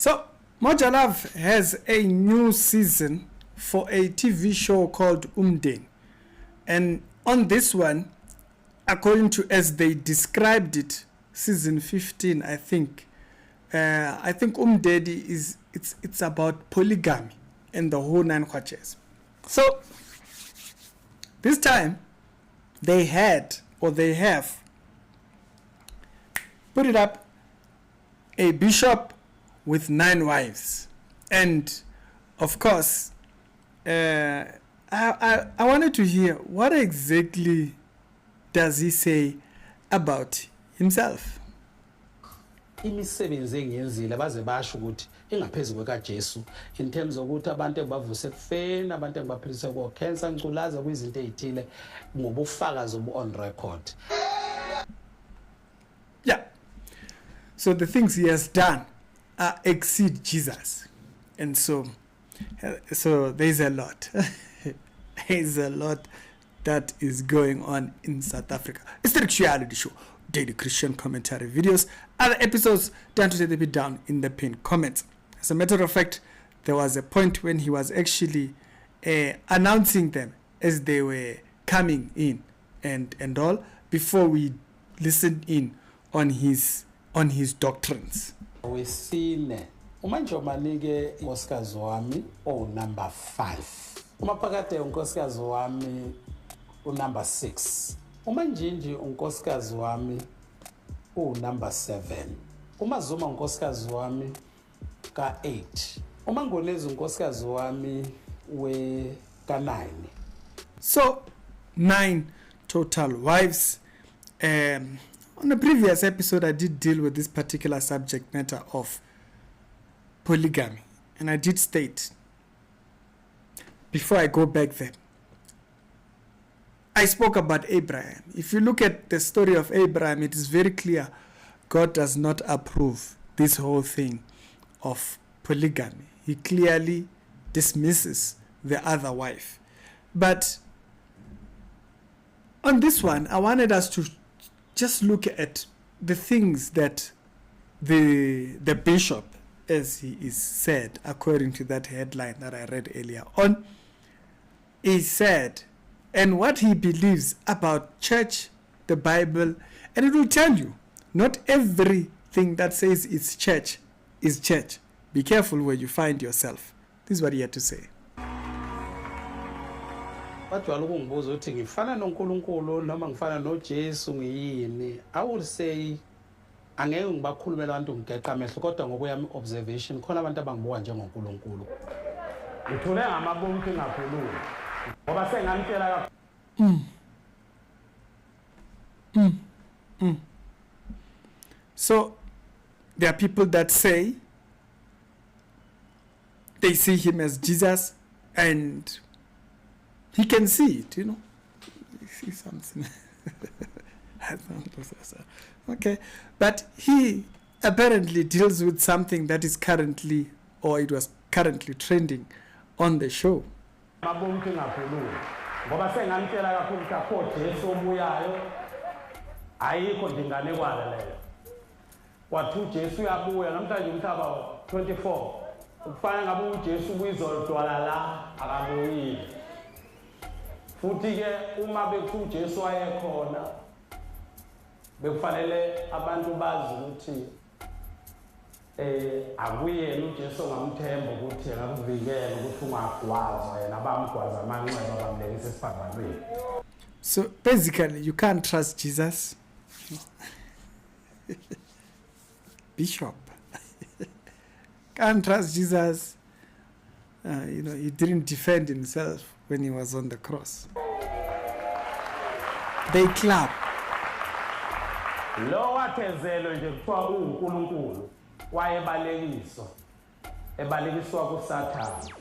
So, Moja Love has a new season for a TV show called Umden. And on this one, according to as they described it, season 15, I think Umdedi it's about polygamy and the whole nine quarters. So, this time, they have put it up a bishop with 9 wives. And of course, I wanted to hear what exactly does he say about himself. Imisebenzi engiyenzile baze basho ukuthi engaphezulu kaJesu in terms ukuthi abantu ebavuse ekufeni abantu engibaphilisa ko cancer ngculaza kwizinto ezithile ngobufakazi on record. Yeah. So the things he has done exceed Jesus. And so there's a lot. There's a lot that is going on in South Africa. It's the reality show, daily Christian commentary videos. Other episodes, down to the bit down in the pinned comments. As a matter of fact, there was a point when he was actually announcing them as they were coming in and all before we listened in on his doctrines. Wesine umanje omanike unkosikazi wami number 5 umaphakade unkosikazi wami number 6 umanjinji unkosikazi wami number 7 umazuma unkosikazi wami ka 8 umangolezi unkosikazi wami ka 9. So 9 total wives. On the previous episode, I did deal with this particular subject matter of polygamy. And I did state, before I go back there, I spoke about Abraham. If you look at the story of Abraham, it is very clear God does not approve this whole thing of polygamy. He clearly dismisses the other wife. But on this one, I wanted us to just look at the things that the bishop, as he is said, according to that headline that I read earlier on, he said, and what he believes about church, the Bible, and it will tell you, not everything that says it's church is church. Be careful where you find yourself. This is what he had to say. Bajwala ukungibuza ukuthi ngifana noNkulunkulu noma ngifana noJesu ngiyini. I would say angeke ngibakhulumela abantu ngigeqa amehlo kodwa ngokwami observation khona abantu abangibuka njengoNkulunkulu. Ngithule ngamabonke ngakhuluma. Ngoba sengamtshela So there are people that say they see him as Jesus and he can see it, you see something. Okay. But he apparently deals with something that is currently, or it was currently trending on the show. Futhi ke uma bekhu Jesu ayekhona bekufanele abantu bazi ukuthi akuyena uJesu ngamthemba ukuthi ngakuvikela ukuthi ungagwaza yena abamgwaza amanxeba abamlekisa esibhakabeni. So basically you can't trust Jesus. Bishop can't trust Jesus. He didn't defend himself when he was on the cross. They clap. Lo wathezelo nje kuthiwa uNkulunkulu wayebalekiswa ebalekiswa kuSathane.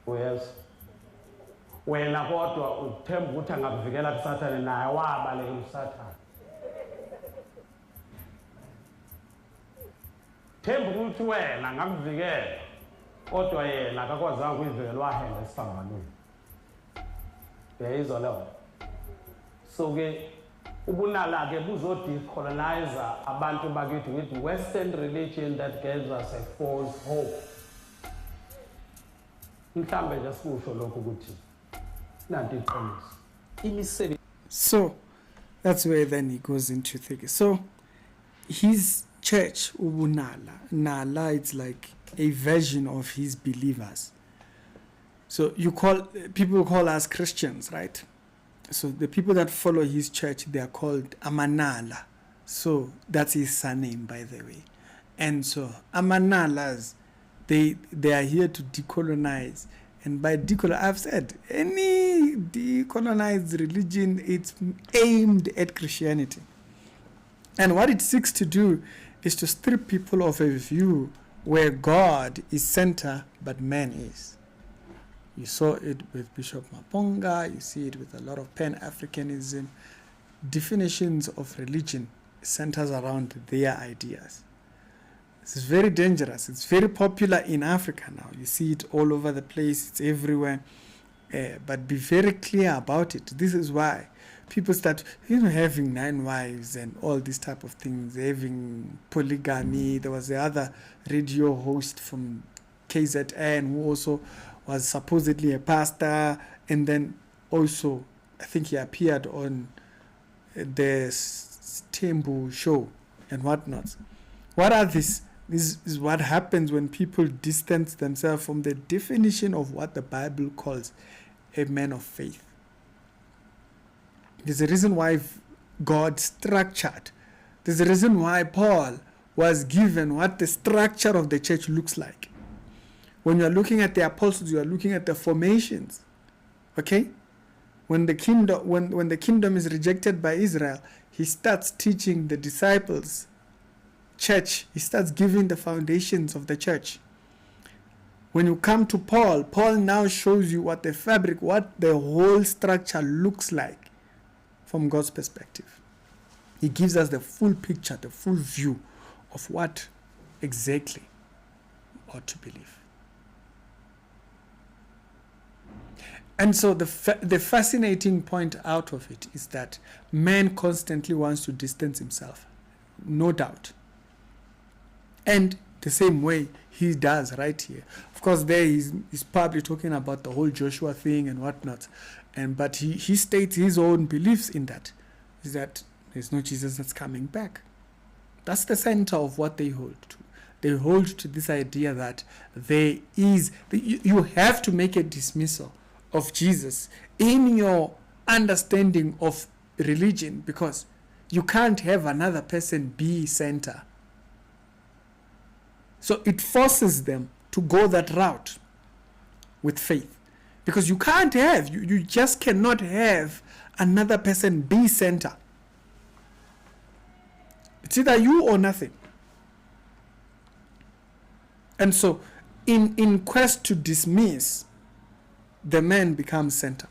Uyezwa wena kodwa uthemba ukuthi angakuvikela kuSathane naye wabalekela uSathane. Themba ukuthi wena ngakuvikela kodwa yena akakwazanga ukuyivikela wahamba esiphambanweni. Uyayizwa leyo. So ke ubunala ke buzo-decolonize abantu bakithi with Western religion that gives us a false hope. Mhlambe nje sikusho lokho ukuthi nanti iqiniso imisebenzi. So that's where then he goes into things. So his church, ubunala, nala, it's like a version of his believers. So people call us Christians, right? So the people that follow his church, they are called Amanala. So that's his surname, by the way. And so Amanalas, they are here to decolonize. And by decolonize, I've said, any decolonized religion, it's aimed at Christianity. And what it seeks to do is to strip people of a view where God is center, but man is. You saw it with Bishop Maponga, you see it with a lot of Pan-Africanism. Definitions of religion centers around their ideas. This is very dangerous. It's very popular in Africa now. You see it all over the place. It's everywhere. But be very clear about it. This is why people start, having 9 wives and all these type of things, having polygamy. There was the other radio host from KZN who also was supposedly a pastor, and then also I think he appeared on the Tembu show and whatnot. What are these? This is what happens when people distance themselves from the definition of what the Bible calls a man of faith. There's a reason why God structured. There's a reason why Paul was given what the structure of the church looks like. When you are looking at the apostles, you are looking at the formations. Okay? When the kingdom is rejected by Israel, he starts teaching the disciples, church. He starts giving the foundations of the church. When you come to Paul, Paul now shows you what the fabric, what the whole structure looks like from God's perspective. He gives us the full picture, the full view of what exactly we ought to believe. And so the fascinating point out of it is that man constantly wants to distance himself, no doubt. And the same way he does right here. Of course, there he's probably talking about the whole Joshua thing and whatnot. But he states his own beliefs in that, is that there's no Jesus that's coming back. That's the center of what they hold to. They hold to this idea that you have to make a dismissal of Jesus in your understanding of religion, because you can't have another person be center. So it forces them to go that route with faith, because you can't have, you just cannot have another person be center. It's either you or nothing. And so in quest to dismiss, the man becomes center,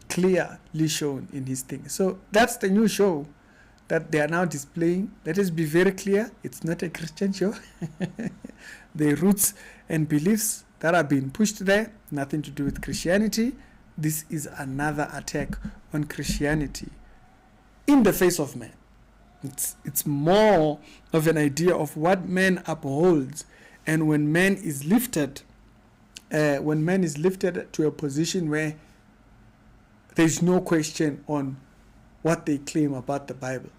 clearly shown in his thing. So that's the new show that they are now displaying. Let us be very clear, it's not a Christian show. The roots and beliefs that are being pushed there, nothing to do with Christianity. This is another attack on Christianity in the face of man. It's more of an idea of what man upholds, and when man is lifted to a position where there's no question on what they claim about the Bible.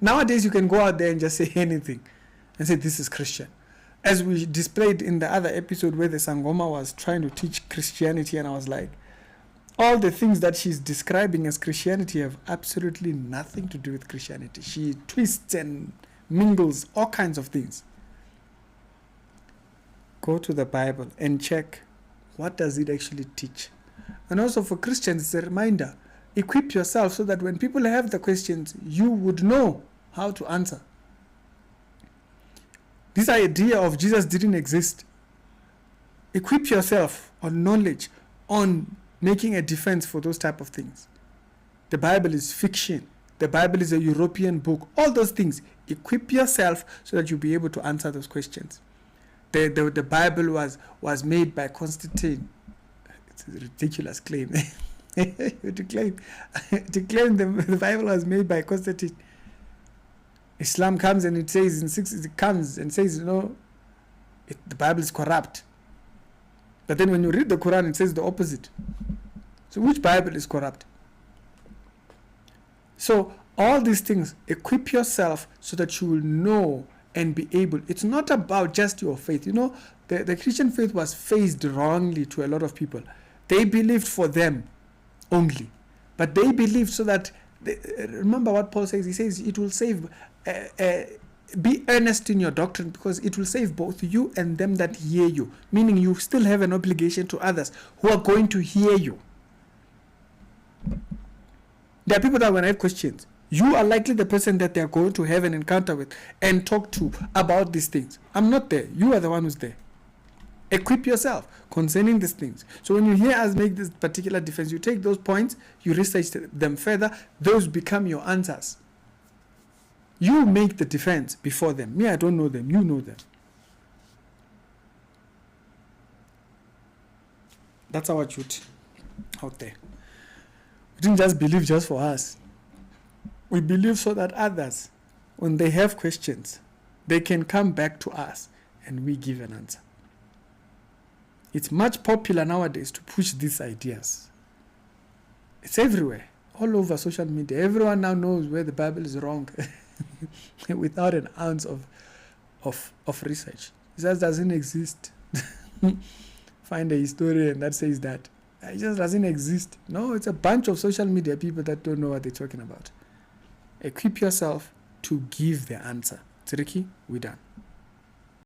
Nowadays you can go out there and just say anything and say this is Christian. As we displayed in the other episode where the Sangoma was trying to teach Christianity, and I was like, all the things that she's describing as Christianity have absolutely nothing to do with Christianity. She twists and mingles all kinds of things. Go to the Bible and check what does it actually teach. And also for Christians, it's a reminder. Equip yourself so that when people have the questions, you would know how to answer. This idea of Jesus didn't exist. Equip yourself on knowledge, on making a defense for those type of things. The Bible is fiction. The Bible is a European book. All those things. Equip yourself so that you'll be able to answer those questions. The Bible was made by Constantine. It's a ridiculous claim. to claim the Bible was made by Constantine. Islam comes and it says the Bible is corrupt. But then when you read the Quran, it says the opposite. So which Bible is corrupt? So all these things, equip yourself so that you will know and be able. It's not about just your faith. The Christian faith was phased wrongly to a lot of people. They believed for them only. But they believed so that, remember what Paul says, he says it will save, be earnest in your doctrine, because it will save both you and them that hear you. Meaning you still have an obligation to others who are going to hear you. There are people that when I have questions, you are likely the person that they are going to have an encounter with and talk to about these things. I'm not there. You are the one who's there. Equip yourself concerning these things. So when you hear us make this particular defense, you take those points, you research them further, those become your answers. You make the defense before them. Me, I don't know them. You know them. That's our truth out there. We didn't just believe just for us. We believe so that others, when they have questions, they can come back to us and we give an answer. It's much popular nowadays to push these ideas. It's everywhere, all over social media. Everyone now knows where the Bible is wrong without an ounce of research. It just doesn't exist. Find a historian that says that. It just doesn't exist. No, it's a bunch of social media people that don't know what they're talking about. Equip yourself to give the answer. Tsiriki, we're done.